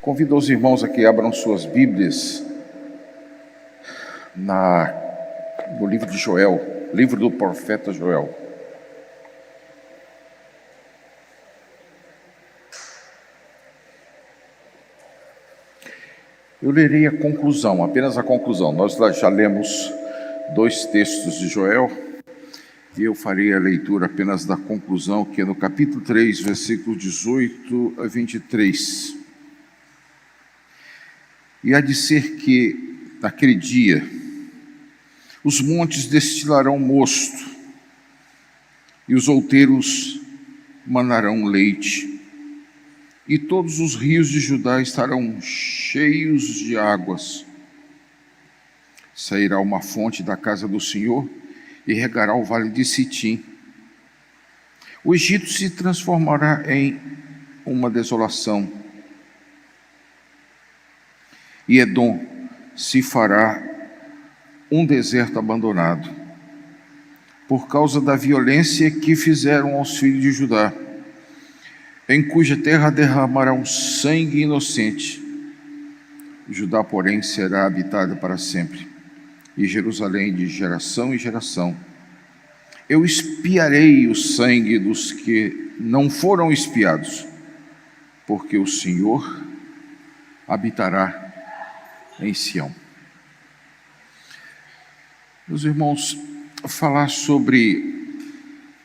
Convido os irmãos a que abram suas Bíblias no livro de Joel, livro do profeta Joel. Eu lerei a conclusão, apenas a conclusão. Nós já lemos 2 textos de Joel e eu farei a leitura apenas da conclusão, que é no capítulo 3, versículo 18 a 23. E há de ser que, naquele dia, os montes destilarão mosto, e os outeiros manarão leite, e todos os rios de Judá estarão cheios de águas. Sairá uma fonte da casa do Senhor e regará o vale de Sitim. O Egito se transformará em uma desolação, e Edom se fará um deserto abandonado, por causa da violência que fizeram aos filhos de Judá, em cuja terra derramarão sangue inocente. Judá, porém, será habitada para sempre, e Jerusalém de geração em geração. Eu expiarei o sangue dos que não foram expiados, porque o Senhor habitará em Sião. Meus irmãos, falar sobre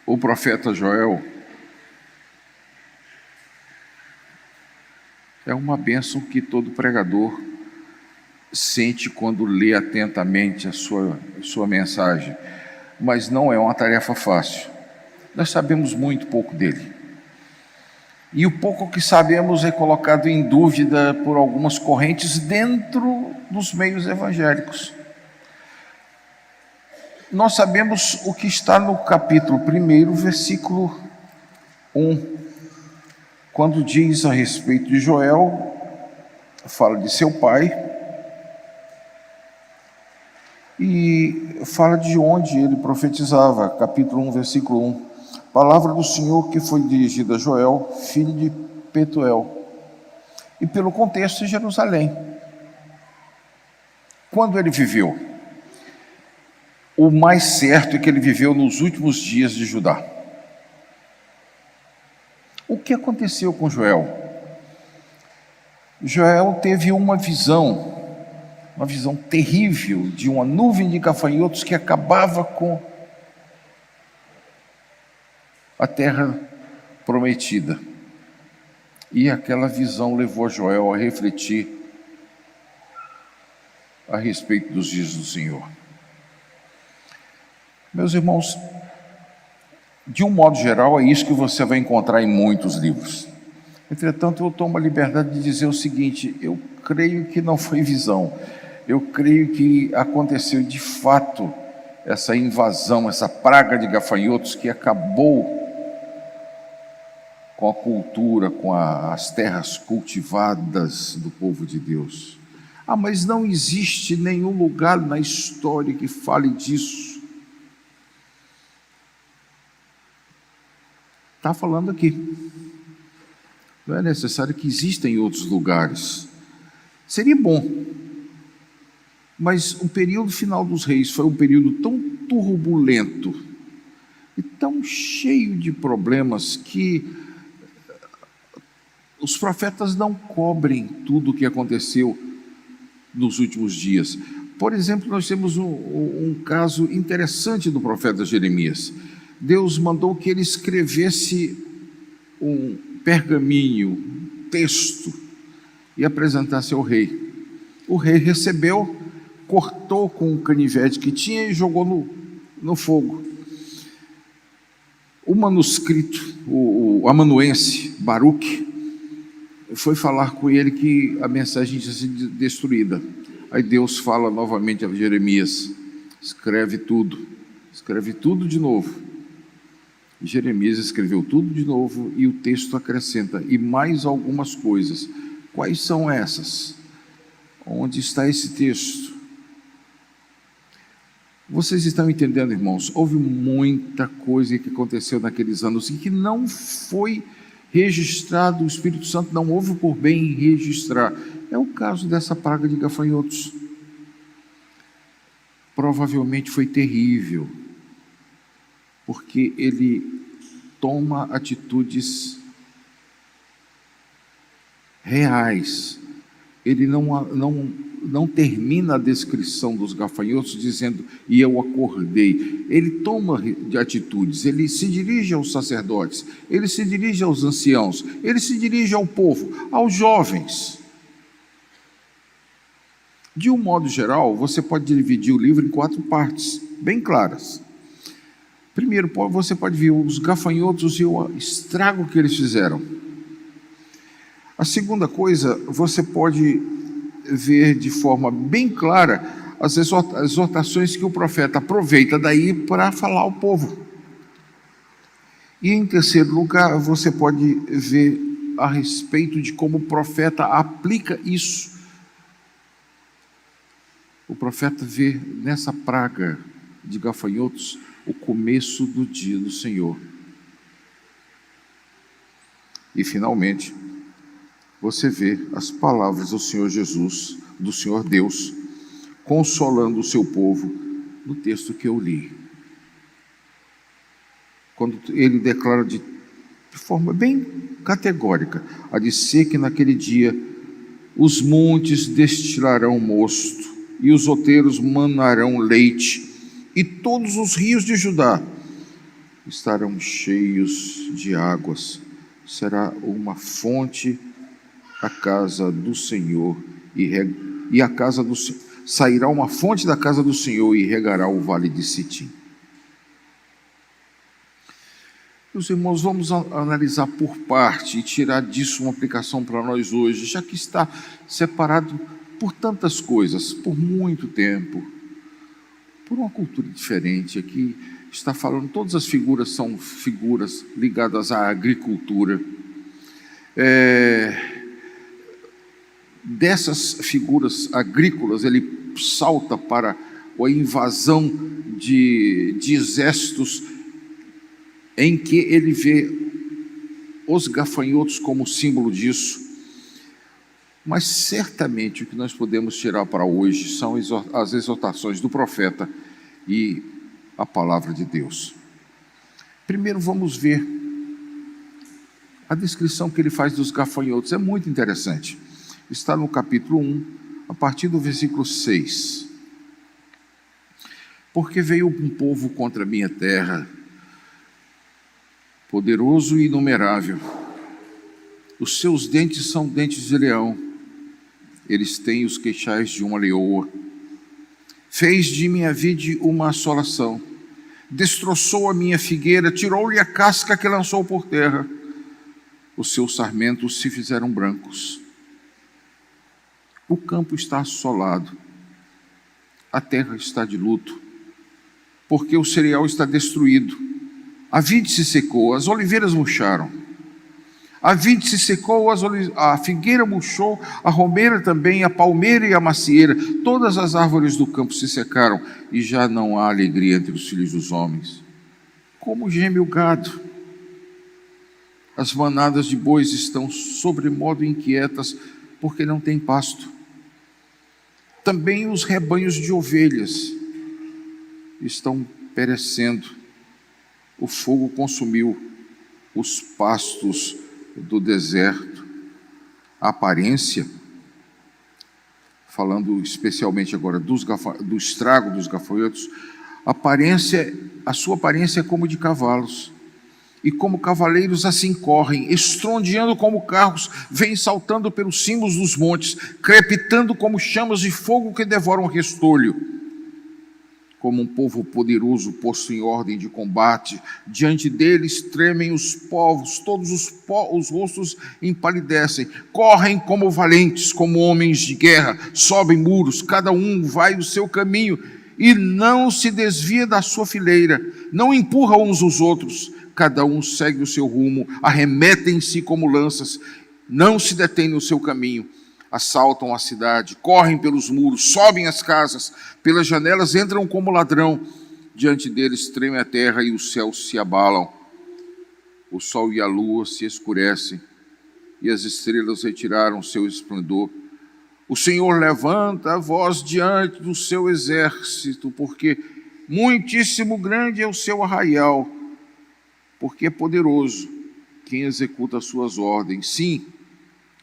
o profeta Joel é uma bênção que todo pregador sente quando lê atentamente a sua mensagem, mas não é uma tarefa fácil. Nós sabemos muito pouco dele, e o pouco que sabemos é colocado em dúvida por algumas correntes dentro dos meios evangélicos. Nós sabemos o que está no capítulo 1, versículo 1, quando diz a respeito de Joel, fala de seu pai, e fala de onde ele profetizava, capítulo 1, versículo 1. Palavra do Senhor que foi dirigida a Joel, filho de Petuel. E pelo contexto, Jerusalém. Quando ele viveu? O mais certo é que ele viveu nos últimos dias de Judá. O que aconteceu com Joel? Joel teve uma visão terrível de uma nuvem de gafanhotos que acabava com a terra prometida. E aquela visão levou Joel a refletir a respeito dos dias do Senhor. Meus irmãos, de um modo geral, é isso que você vai encontrar em muitos livros. Entretanto, eu tomo a liberdade de dizer o seguinte: eu creio que não foi visão, eu creio que aconteceu de fato essa invasão, essa praga de gafanhotos que acabou com a cultura, com as terras cultivadas do povo de Deus. Mas não existe nenhum lugar na história que fale disso. Está falando aqui. Não é necessário que existam em outros lugares. Seria bom, mas o período final dos reis foi um período tão turbulento e tão cheio de problemas que os profetas não cobrem tudo o que aconteceu nos últimos dias. Por exemplo, nós temos um caso interessante do profeta Jeremias. Deus mandou que ele escrevesse um pergaminho, um texto, e apresentasse ao rei. O rei recebeu, cortou com o canivete que tinha e jogou no fogo. O manuscrito, o amanuense Baruque, foi falar com ele que a mensagem tinha sido destruída. Aí Deus fala novamente a Jeremias: escreve tudo de novo. E Jeremias escreveu tudo de novo, e o texto acrescenta: e mais algumas coisas. Quais são essas? Onde está esse texto? Vocês estão entendendo, irmãos? Houve muita coisa que aconteceu naqueles anos e que não foi registrado, o Espírito Santo não houve por bem em registrar. É o caso dessa praga de gafanhotos. Provavelmente foi terrível, porque ele toma atitudes reais. Ele não termina a descrição dos gafanhotos dizendo, e eu acordei. Ele toma de atitudes, ele se dirige aos sacerdotes, ele se dirige aos anciãos, ele se dirige ao povo, aos jovens. De um modo geral, você pode dividir o livro em 4 partes, bem claras. Primeiro, você pode ver os gafanhotos e o estrago que eles fizeram. A segunda coisa, você pode ver de forma bem clara as exortações que o profeta aproveita daí para falar ao povo. E em terceiro lugar, você pode ver a respeito de como o profeta aplica isso. O profeta vê nessa praga de gafanhotos o começo do dia do Senhor. E finalmente, você vê as palavras do Senhor Jesus, do Senhor Deus, consolando o seu povo no texto que eu li. Quando ele declara de forma bem categórica, a dizer que naquele dia os montes destilarão mosto, e os outeiros manarão leite, e todos os rios de Judá estarão cheios de águas. Será uma fonte a casa do Senhor e a casa do sairá uma fonte da casa do Senhor e regará o vale de Sitim. Meus irmãos, vamos analisar por parte e tirar disso uma aplicação para nós hoje, já que está separado por tantas coisas, por muito tempo, por uma cultura diferente. Aqui está falando, todas as figuras são figuras ligadas à agricultura. Dessas figuras agrícolas, ele salta para a invasão de exércitos, em que ele vê os gafanhotos como símbolo disso. Mas certamente o que nós podemos tirar para hoje são as exortações do profeta e a palavra de Deus. Primeiro vamos ver a descrição que ele faz dos gafanhotos. É muito interessante. Está no capítulo 1, a partir do versículo 6. Porque veio um povo contra a minha terra, poderoso e inumerável. Os seus dentes são dentes de leão, eles têm os queixais de uma leoa. Fez de minha vide uma assolação, destroçou a minha figueira, tirou-lhe a casca que lançou por terra. Os seus sarmentos se fizeram brancos. O campo está assolado, a terra está de luto, porque o cereal está destruído. A vide se secou, as oliveiras murcharam. A vide se secou, a figueira murchou, a romeira também, a palmeira e a macieira. Todas as árvores do campo se secaram, e já não há alegria entre os filhos dos homens. Como geme o gado. As manadas de bois estão sobremodo inquietas, porque não tem pasto. Também os rebanhos de ovelhas estão perecendo. O fogo consumiu os pastos do deserto. A aparência, falando especialmente agora do estrago dos gafanhotos, a sua aparência é como de cavalos, e como cavaleiros assim correm, estrondeando como carros, vêm saltando pelos cimos dos montes, crepitando como chamas de fogo que devoram restolho. Como um povo poderoso posto em ordem de combate, diante deles tremem os povos, todos os rostos empalidecem, correm como valentes, como homens de guerra, sobem muros, cada um vai o seu caminho, e não se desvia da sua fileira, não empurra uns os outros, cada um segue o seu rumo, arremetem-se como lanças, não se detêm no seu caminho. Assaltam a cidade, correm pelos muros, sobem as casas, pelas janelas entram como ladrão. Diante deles treme a terra e os céus se abalam. o sol e a lua se escurecem, e as estrelas retiraram seu esplendor. O Senhor levanta a voz diante do seu exército, porque muitíssimo grande é o seu arraial, porque é poderoso quem executa as suas ordens. Sim,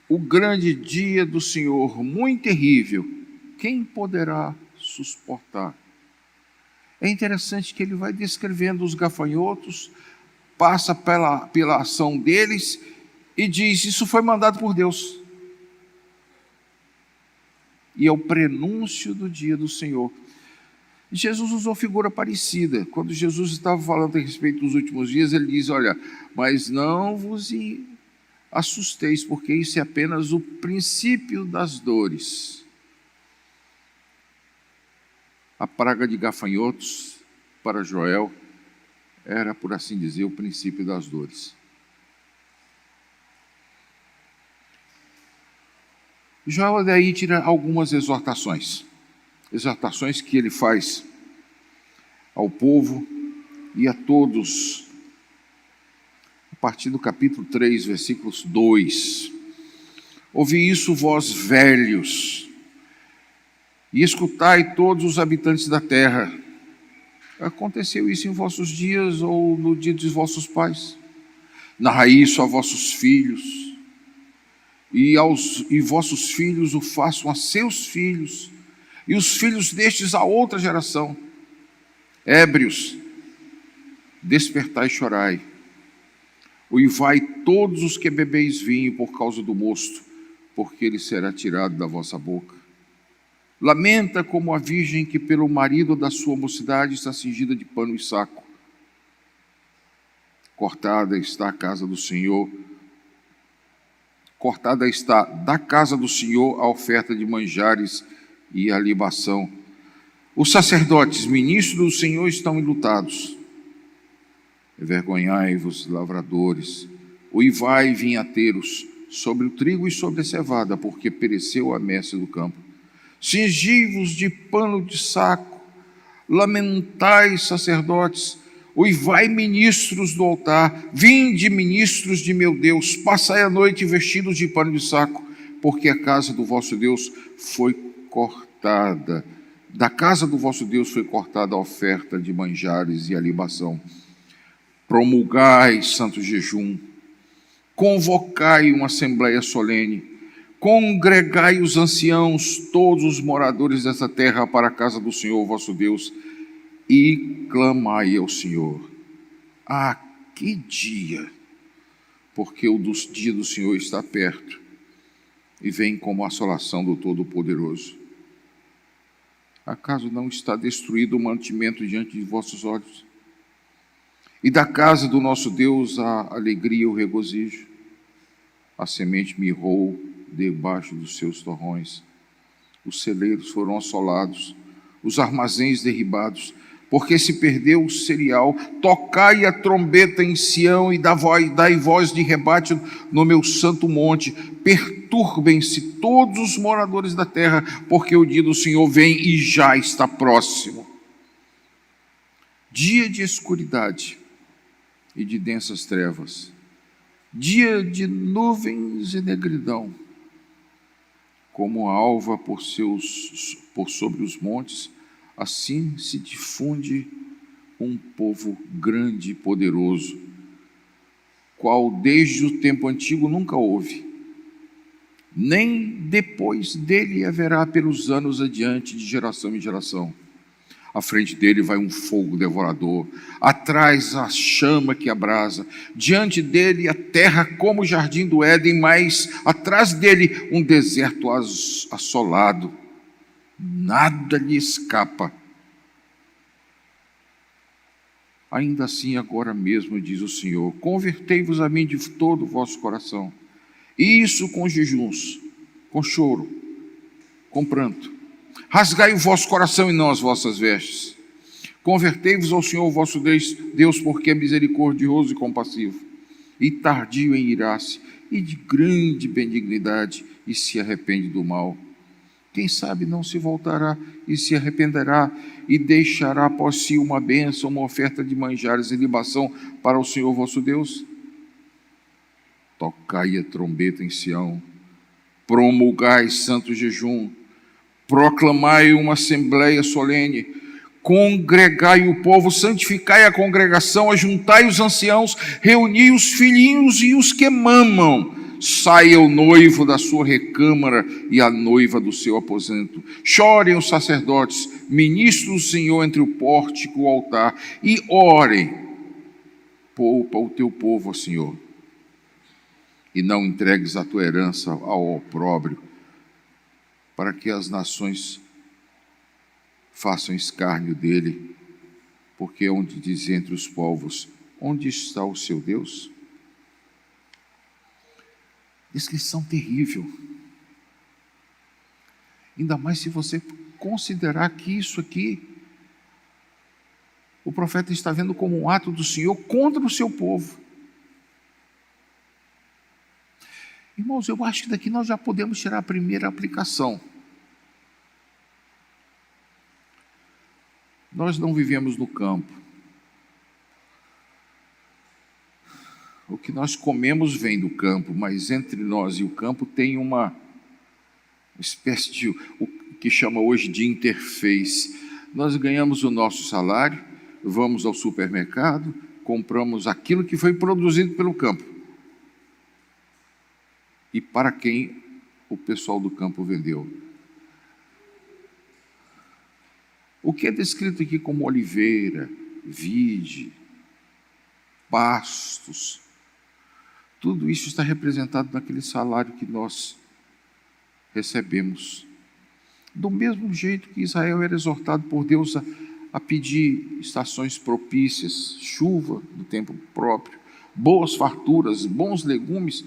o grande dia do Senhor, muito terrível, quem poderá suportar? É interessante que ele vai descrevendo os gafanhotos, passa pela ação deles e diz: isso foi mandado por Deus. E é o prenúncio do dia do Senhor. Jesus usou figura parecida. Quando Jesus estava falando a respeito dos últimos dias, ele diz: olha, mas não vos assusteis, porque isso é apenas o princípio das dores. A praga de gafanhotos, para Joel, era, por assim dizer, o princípio das dores. Joel daí tira algumas exortações que ele faz ao povo e a todos, a partir do capítulo 3, versículos 2. Ouvi isso, vós velhos, e escutai todos os habitantes da terra. Aconteceu isso em vossos dias ou no dia dos vossos pais? Narrai isso a vossos filhos, e vossos filhos o façam a seus filhos, e os filhos destes a outra geração. Ébrios, despertai e chorai. Uivai todos os que bebeis vinho por causa do mosto, porque ele será tirado da vossa boca. Lamenta como a virgem que pelo marido da sua mocidade está cingida de pano e saco. Cortada está a casa do Senhor, cortada está da casa do Senhor a oferta de manjares e a libação. Os sacerdotes, ministros do Senhor, estão enlutados. Envergonhai-vos, lavradores, uivai, vinhateiros, sobre o trigo e sobre a cevada, porque pereceu a messe do campo. Cingi-vos de pano de saco, lamentai, sacerdotes, uivai, ministros do altar, vinde, ministros de meu Deus, passai a noite vestidos de pano de saco, porque a casa do vosso Deus foi cortada. Da casa do vosso Deus foi cortada a oferta de manjares e a libação. Promulgai santo jejum, convocai uma assembleia solene, congregai os anciãos, todos os moradores dessa terra, para a casa do Senhor vosso Deus, e clamai ao Senhor. Ah, que dia! Porque o dia do Senhor está perto, e vem como a assolação do Todo-Poderoso. Acaso não está destruído o mantimento diante de vossos olhos? E da casa do nosso Deus a alegria e o regozijo. A semente mirrou debaixo dos seus torrões. Os celeiros foram assolados, os armazéns derribados, porque se perdeu o cereal. Tocai a trombeta em Sião e dai voz de rebate no meu santo monte. Perturbem-se todos os moradores da terra, porque o dia do Senhor vem e já está próximo. Dia de escuridade e de densas trevas, dia de nuvens e negridão, como a alva por sobre os montes, assim se difunde um povo grande e poderoso, qual desde o tempo antigo nunca houve, nem depois dele haverá pelos anos adiante, de geração em geração. À frente dele vai um fogo devorador, atrás a chama que abrasa, diante dele a terra como o jardim do Éden, mas atrás dele um deserto assolado. Nada lhe escapa. Ainda assim, agora mesmo, diz o Senhor, convertei-vos a mim de todo o vosso coração, isso com jejuns, com choro, com pranto. Rasgai o vosso coração e não as vossas vestes. Convertei-vos ao Senhor vosso Deus, porque é misericordioso e compassivo, e tardio em irar-se, e de grande benignidade, e se arrepende do mal. Quem sabe não se voltará e se arrependerá, e deixará após si uma bênção, uma oferta de manjares e libação para o Senhor vosso Deus? tocai a trombeta em Sião, promulgai santo jejum, proclamai uma assembleia solene, congregai o povo, santificai a congregação, ajuntai os anciãos, reuni os filhinhos e os que mamam. Saia o noivo da sua recâmara e a noiva do seu aposento. Chorem os sacerdotes, ministros do Senhor entre o pórtico e o altar, e orem. Poupa o teu povo, ó Senhor, e não entregues a tua herança ao opróbrio, para que as nações façam escárnio dele, porque onde diz entre os povos, onde está o seu Deus? Descrição terrível. Ainda mais se você considerar que isso aqui, o profeta está vendo como um ato do Senhor contra o seu povo. Irmãos, eu acho que daqui nós já podemos tirar a primeira aplicação. Nós não vivemos no campo. O que nós comemos vem do campo, mas entre nós e o campo tem uma espécie de, o que chama hoje de interface. Nós ganhamos o nosso salário, vamos ao supermercado, compramos aquilo que foi produzido pelo campo. E para quem o pessoal do campo vendeu. O que é descrito aqui como oliveira, vide, pastos, tudo isso está representado naquele salário que nós recebemos. Do mesmo jeito que Israel era exortado por Deus a pedir estações propícias, chuva no tempo próprio, boas farturas, bons legumes,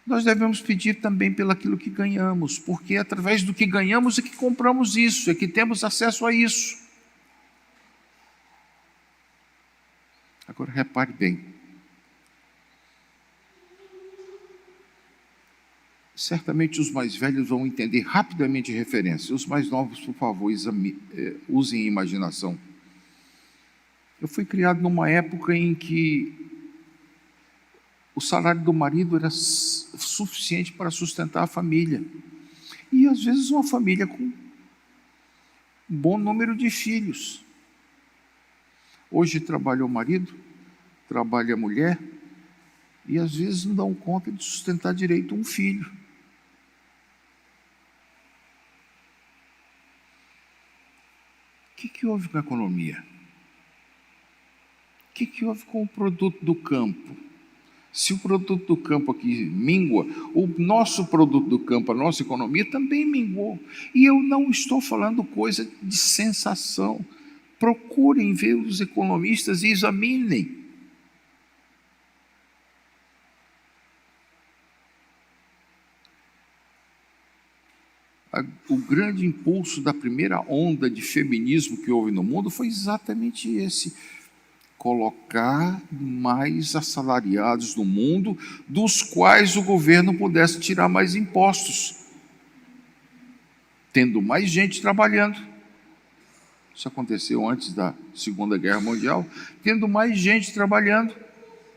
nós devemos pedir também pelaquilo que ganhamos, porque é através do que ganhamos é que compramos isso, é que temos acesso a isso. Agora repare bem. Certamente os mais velhos vão entender rapidamente a referência. Os mais novos, por favor, usem a imaginação. Eu fui criado numa época em que o salário do marido era suficiente para sustentar a família. E às vezes uma família com um bom número de filhos. Hoje trabalha o marido, trabalha a mulher, e às vezes não dão conta de sustentar direito um filho. O que houve com a economia? O que houve com o produto do campo? Se o produto do campo aqui mingua, o nosso produto do campo, a nossa economia também minguou. E eu não estou falando coisa de sensação. Procurem ver os economistas e examinem. O grande impulso da primeira onda de feminismo que houve no mundo foi exatamente esse: colocar mais assalariados no mundo, dos quais o governo pudesse tirar mais impostos, tendo mais gente trabalhando. Isso aconteceu antes da Segunda Guerra Mundial. Tendo mais gente trabalhando,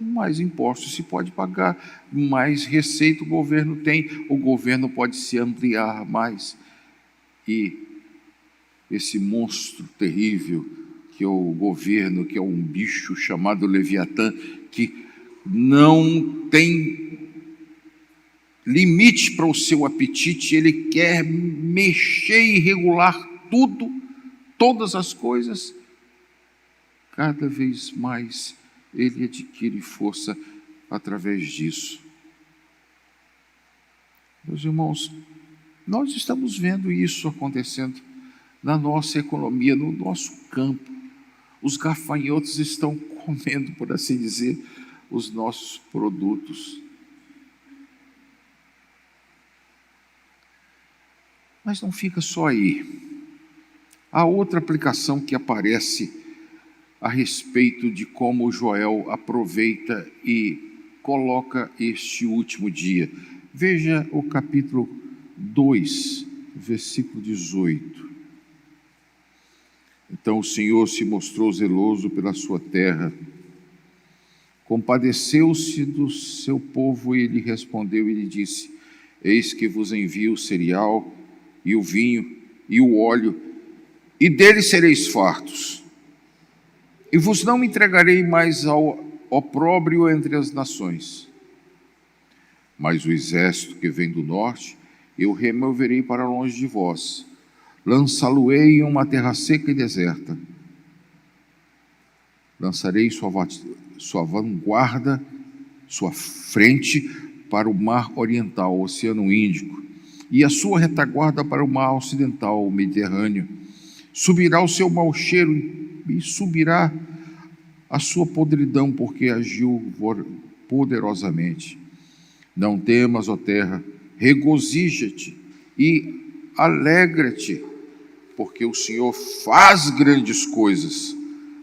mais impostos se pode pagar, mais receita o governo tem, o governo pode se ampliar mais. E esse monstro terrível que é o governo, que é um bicho chamado Leviatã, que não tem limite para o seu apetite, ele quer mexer e regular tudo, todas as coisas. Cada vez mais ele adquire força através disso. Meus irmãos, nós estamos vendo isso acontecendo na nossa economia, no nosso campo. Os gafanhotos estão comendo, por assim dizer, os nossos produtos. Mas não fica só aí. Há outra aplicação que aparece a respeito de como Joel aproveita e coloca este último dia. Veja o capítulo 2, versículo 18. Então o Senhor se mostrou zeloso pela sua terra, Compadeceu-se do seu povo e lhe respondeu e lhe disse: eis que vos envio o cereal e o vinho e o óleo, e dele sereis fartos. E vos não entregarei mais ao opróbrio entre as nações. Mas o exército que vem do norte, eu removerei para longe de vós, lançá-lo-ei em uma terra seca e deserta. Lançarei sua vanguarda, sua frente para o mar oriental, o Oceano Índico, e a sua retaguarda para o mar ocidental, o Mediterrâneo. Subirá o seu mau cheiro e subirá a sua podridão, porque agiu poderosamente. Não temas, ó terra, regozija-te e alegra-te, porque o Senhor faz grandes coisas.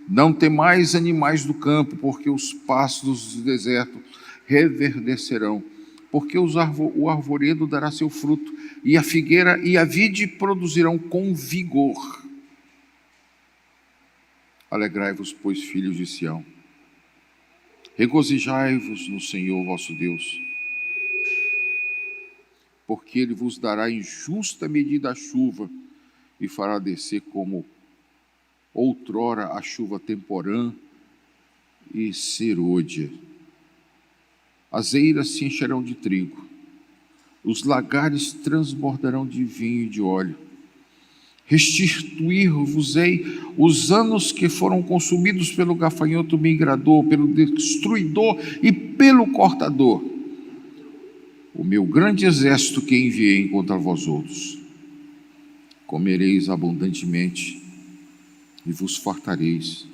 Não temais, animais do campo, porque os pastos do deserto reverdecerão, porque o arvoredo dará seu fruto, e a figueira e a vide produzirão com vigor. Alegrai-vos, pois, filhos de Sião, regozijai-vos no Senhor vosso Deus, porque Ele vos dará em justa medida a chuva, e fará descer como outrora a chuva temporã e serôdia. As eiras se encherão de trigo, os lagares transbordarão de vinho e de óleo. Restituir-vos-ei os anos que foram consumidos pelo gafanhoto migrador, pelo destruidor e pelo cortador, o meu grande exército que enviei contra vós outros. Comereis abundantemente e vos fartareis,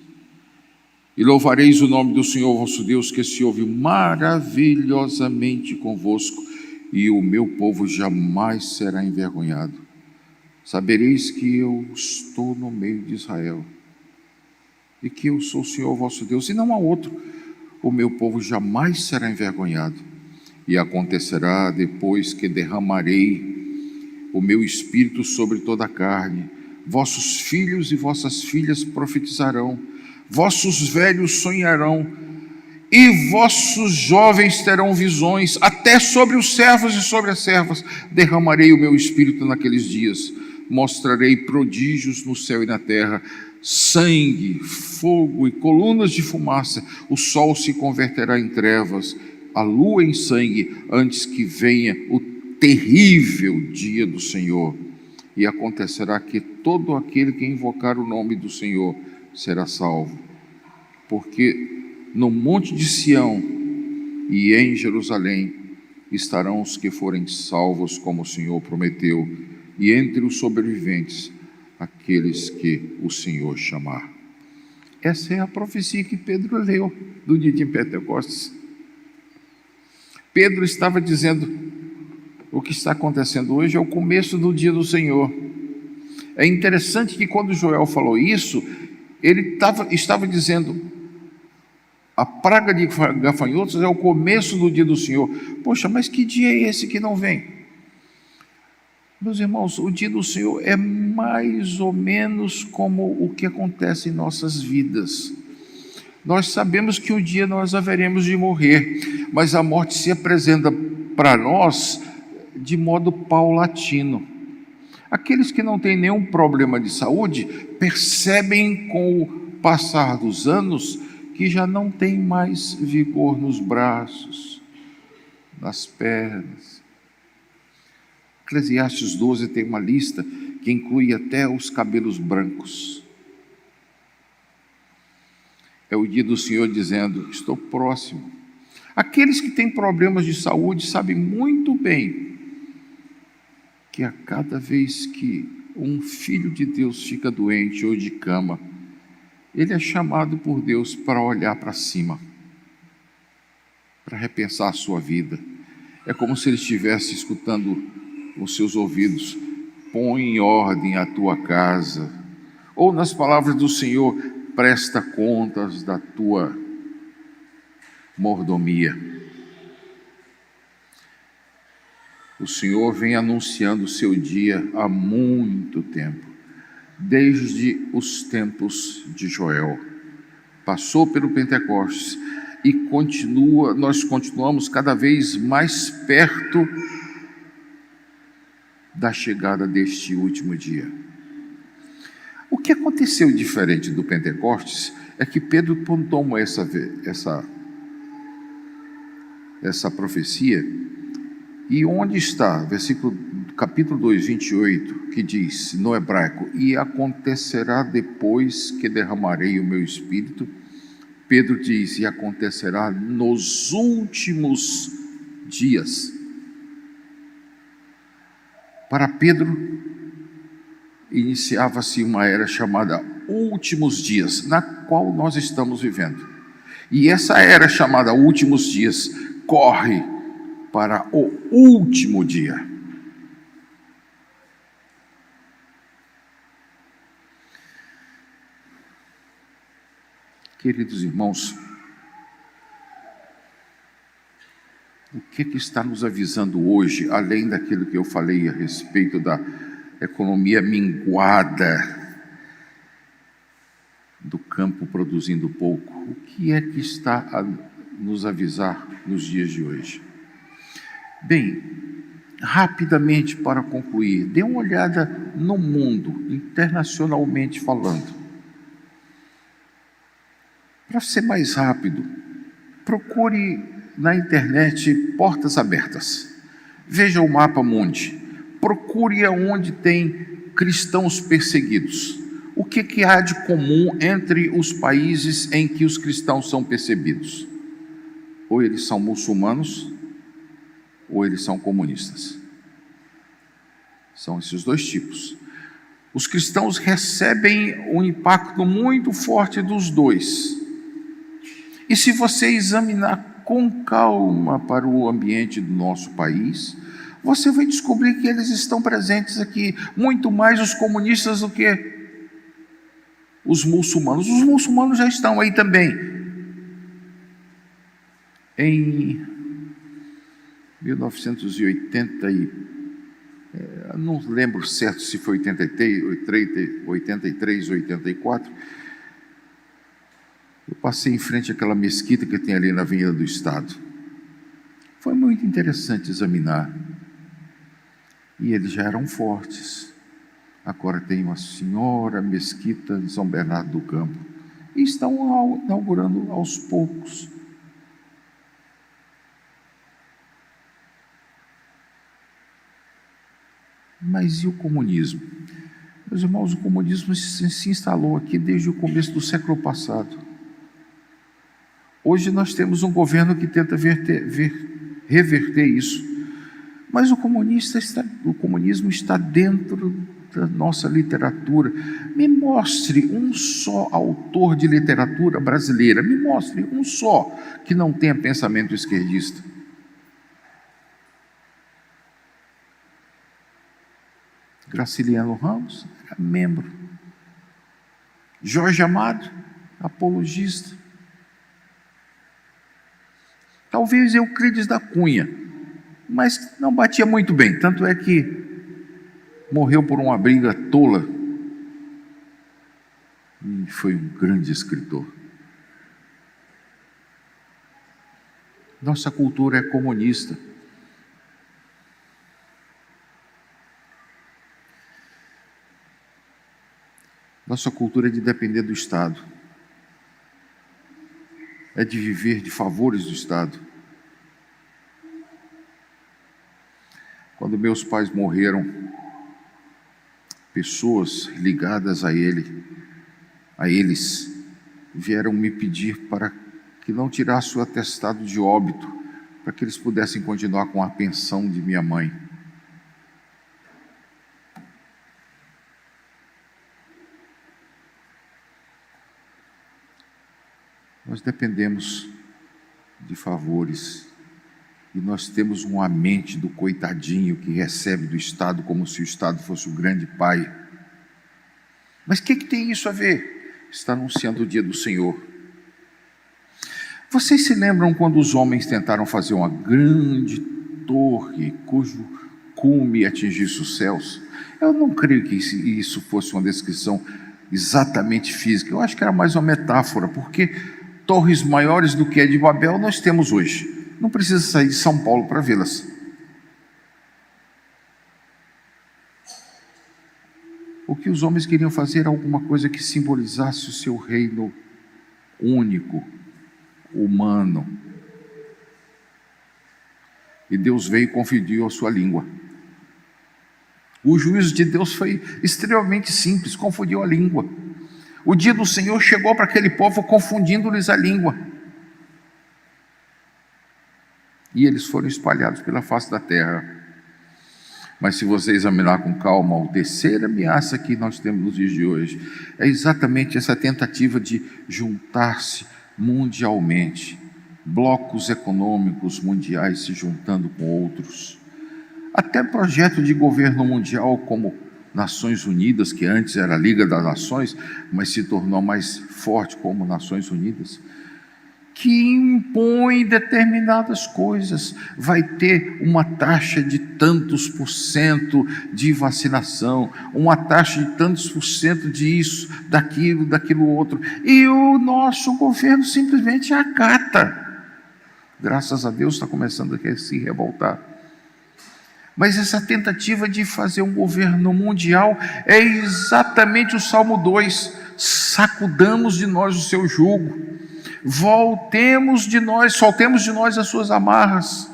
e louvareis o nome do Senhor vosso Deus, que se ouve maravilhosamente convosco, e o meu povo jamais será envergonhado. Sabereis que eu estou no meio de Israel, e que eu sou o Senhor vosso Deus, e não há outro. O meu povo jamais será envergonhado. E acontecerá depois que derramarei o meu espírito sobre toda a carne, vossos filhos e vossas filhas profetizarão, vossos velhos sonharão, e vossos jovens terão visões, até sobre os servos e sobre as servas derramarei o meu espírito naqueles dias. Mostrarei prodígios no céu e na terra, sangue, fogo e colunas de fumaça. O sol se converterá em trevas, a lua em sangue, antes que venha o terrível dia do Senhor. E acontecerá que todo aquele que invocar o nome do Senhor será salvo. Porque no monte de Sião e em Jerusalém estarão os que forem salvos, como o Senhor prometeu, e entre os sobreviventes, aqueles que o Senhor chamar. Essa é a profecia que Pedro leu do dia de Pentecostes. Pedro estava dizendo: o que está acontecendo hoje é o começo do dia do Senhor. É interessante que quando Joel falou isso, ele estava dizendo: a praga de gafanhotos é o começo do dia do Senhor. Poxa, mas que dia é esse que não vem? Meus irmãos, o dia do Senhor é mais ou menos como o que acontece em nossas vidas. Nós sabemos que um dia nós haveremos de morrer, mas a morte se apresenta para nós de modo paulatino. Aqueles que não têm nenhum problema de saúde percebem com o passar dos anos que já não tem mais vigor nos braços, nas pernas. Eclesiastes 12 tem uma lista que inclui até os cabelos brancos. É o dia do Senhor dizendo: estou próximo. Aqueles que têm problemas de saúde sabem muito bem que a cada vez que um filho de Deus fica doente ou de cama, ele é chamado por Deus para olhar para cima, para repensar a sua vida. É como se ele estivesse escutando os seus ouvidos: põe em ordem a tua casa, ou nas palavras do Senhor, presta contas da tua mordomia. O Senhor vem anunciando o seu dia há muito tempo, desde os tempos de Joel. Passou pelo Pentecostes e nós continuamos cada vez mais perto da chegada deste último dia. O que aconteceu diferente do Pentecostes é que Pedro toma essa profecia, e onde está? Capítulo 2, 28, que diz, no hebraico, e acontecerá depois que derramarei o meu espírito. Pedro diz, e acontecerá nos últimos dias. Para Pedro, iniciava-se uma era chamada últimos dias, na qual nós estamos vivendo. E essa era chamada últimos dias corre para o último dia. Queridos irmãos, o que está nos avisando hoje, além daquilo que eu falei a respeito da economia minguada, do campo produzindo pouco, o que é que está a nos avisar nos dias de hoje? Bem, rapidamente para concluir, dê uma olhada no mundo, internacionalmente falando. Para ser mais rápido, procure na internet portas abertas. Veja o mapa mundi. Procure aonde tem cristãos perseguidos. O que há de comum entre os países em que os cristãos são perseguidos? Ou eles são muçulmanos, ou eles são comunistas. São esses dois tipos. Os cristãos recebem um impacto muito forte dos dois. E se você examinar com calma para o ambiente do nosso país, você vai descobrir que eles estão presentes aqui, muito mais os comunistas do que os muçulmanos. Os muçulmanos já estão aí também. Em 1980, não lembro certo se foi 83, 84, eu passei em frente àquela mesquita que tem ali na Avenida do Estado. Foi muito interessante examinar. E eles já eram fortes. Agora tem uma senhora mesquita de São Bernardo do Campo. E estão inaugurando aos poucos. Mas e o comunismo? Meus irmãos, o comunismo se instalou aqui desde o começo do século passado. Hoje nós temos um governo que tenta reverter isso. Mas o comunismo está dentro da nossa literatura. Me mostre um só autor de literatura brasileira, me mostre um só que não tenha pensamento esquerdista. Graciliano Ramos era membro. Jorge Amado, apologista. Talvez Euclides da Cunha, mas não batia muito bem, tanto é que morreu por uma briga tola e foi um grande escritor. Nossa cultura é comunista. Nossa cultura é de depender do Estado. É de viver de favores do Estado. Quando meus pais morreram, pessoas ligadas a eles, vieram me pedir para que não tirasse o atestado de óbito, para que eles pudessem continuar com a pensão de minha mãe. Nós dependemos de favores e nós temos uma mente do coitadinho que recebe do Estado como se o Estado fosse o grande pai. Mas o que tem isso a ver? Está anunciando o dia do Senhor. Vocês se lembram quando os homens tentaram fazer uma grande torre cujo cume atingisse os céus? Eu não creio que isso fosse uma descrição exatamente física. Eu acho que era mais uma metáfora, porque torres maiores do que a de Babel nós temos hoje. Não precisa sair de São Paulo para vê-las. O que os homens queriam fazer era alguma coisa que simbolizasse o seu reino único, humano. E Deus veio e confundiu a sua língua. O juízo de Deus foi extremamente simples, confundiu a língua. O dia do Senhor chegou para aquele povo confundindo-lhes a língua. E eles foram espalhados pela face da terra. Mas se você examinar com calma, a terceira ameaça que nós temos nos dias de hoje é exatamente essa tentativa de juntar-se mundialmente, blocos econômicos mundiais se juntando com outros. Até projeto de governo mundial como Nações Unidas, que antes era a Liga das Nações, mas se tornou mais forte como Nações Unidas, que impõe determinadas coisas. Vai ter uma taxa de tantos por cento de vacinação, uma taxa de tantos por cento disso, daquilo outro, e o nosso governo simplesmente acata. Graças a Deus está começando a se revoltar. Mas essa tentativa de fazer um governo mundial é exatamente o Salmo 2: sacudamos de nós o seu jugo, soltemos de nós as suas amarras.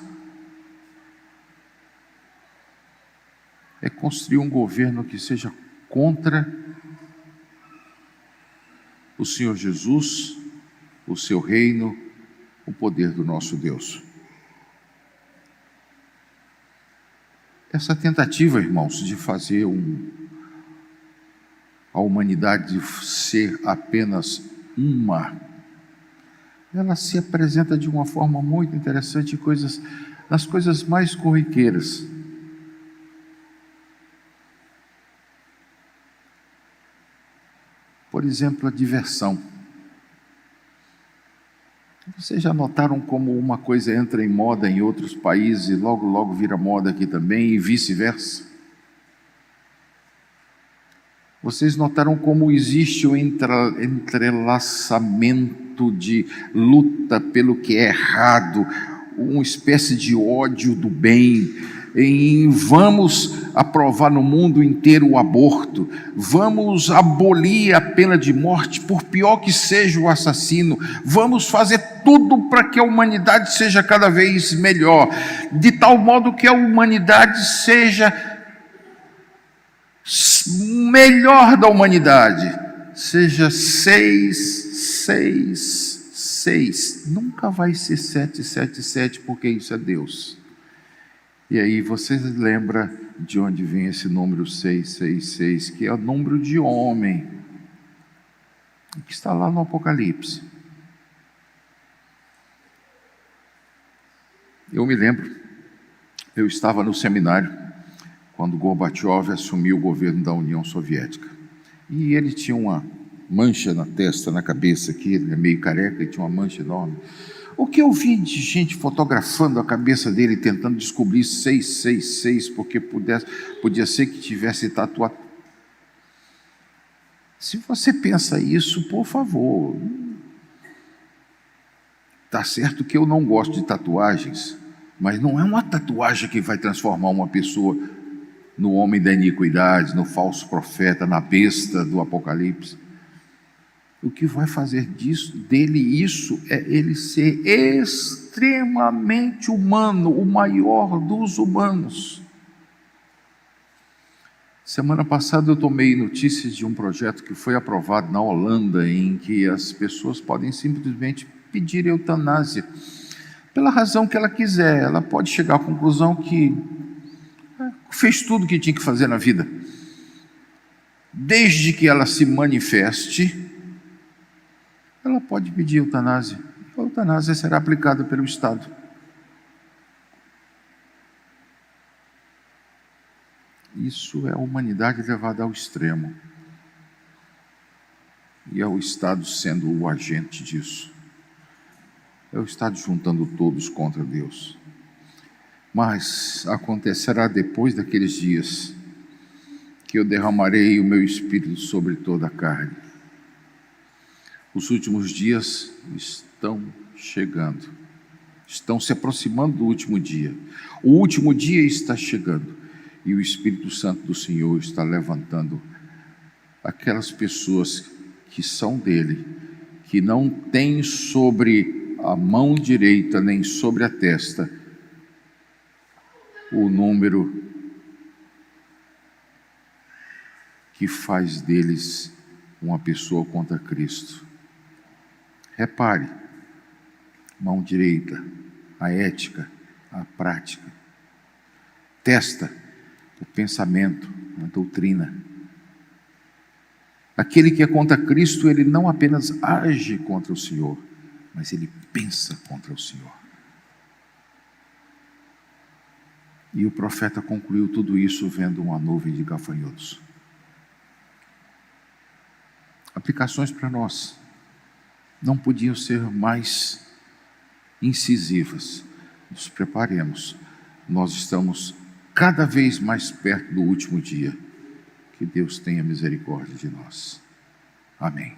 É construir um governo que seja contra o Senhor Jesus, o seu reino, o poder do nosso Deus. Essa tentativa, irmãos, de fazer a humanidade ser apenas uma, ela se apresenta de uma forma muito interessante nas coisas mais corriqueiras. Por exemplo, a diversão. Vocês já notaram como uma coisa entra em moda em outros países e logo, logo vira moda aqui também e vice-versa? Vocês notaram como existe o entrelaçamento de luta pelo que é errado, uma espécie de ódio do bem, vamos aprovar no mundo inteiro o aborto, vamos abolir a pena de morte, por pior que seja o assassino, vamos fazer tudo para que a humanidade seja cada vez melhor, de tal modo que a humanidade seja melhor da humanidade, seja 666, nunca vai ser 777, porque isso é Deus. E aí você lembra de onde vem esse número 666, que é o número de homem, que está lá no Apocalipse. Eu me lembro, eu estava no seminário, quando Gorbachev assumiu o governo da União Soviética. E ele tinha uma mancha na testa, na cabeça aqui, ele é meio careca e tinha uma mancha enorme. O que eu vi de gente fotografando a cabeça dele, tentando descobrir 666, porque podia ser que tivesse tatuado. Se você pensa isso, por favor, está certo que eu não gosto de tatuagens, mas não é uma tatuagem que vai transformar uma pessoa no homem da iniquidade, no falso profeta, na besta do Apocalipse. O que vai fazer dele isso é ele ser extremamente humano, o maior dos humanos. Semana passada eu tomei notícias de um projeto que foi aprovado na Holanda, em que as pessoas podem simplesmente pedir eutanásia, pela razão que ela quiser. Ela pode chegar à conclusão que fez tudo o que tinha que fazer na vida, desde que ela se manifeste, ela pode pedir eutanásia. A eutanásia será aplicada pelo Estado. Isso é a humanidade levada ao extremo. E é o Estado sendo o agente disso. É o Estado juntando todos contra Deus. Mas acontecerá depois daqueles dias que eu derramarei o meu espírito sobre toda a carne. Os últimos dias estão chegando, estão se aproximando do último dia. O último dia está chegando e o Espírito Santo do Senhor está levantando aquelas pessoas que são dele, que não têm sobre a mão direita nem sobre a testa o número que faz deles uma pessoa contra Cristo. Repare, mão direita, a ética, a prática, testa, o pensamento, a doutrina. Aquele que é contra Cristo, ele não apenas age contra o Senhor, mas ele pensa contra o Senhor. E o profeta concluiu tudo isso vendo uma nuvem de gafanhotos. Aplicações para nós não podiam ser mais incisivas. Nos preparemos, nós estamos cada vez mais perto do último dia. Que Deus tenha misericórdia de nós. Amém.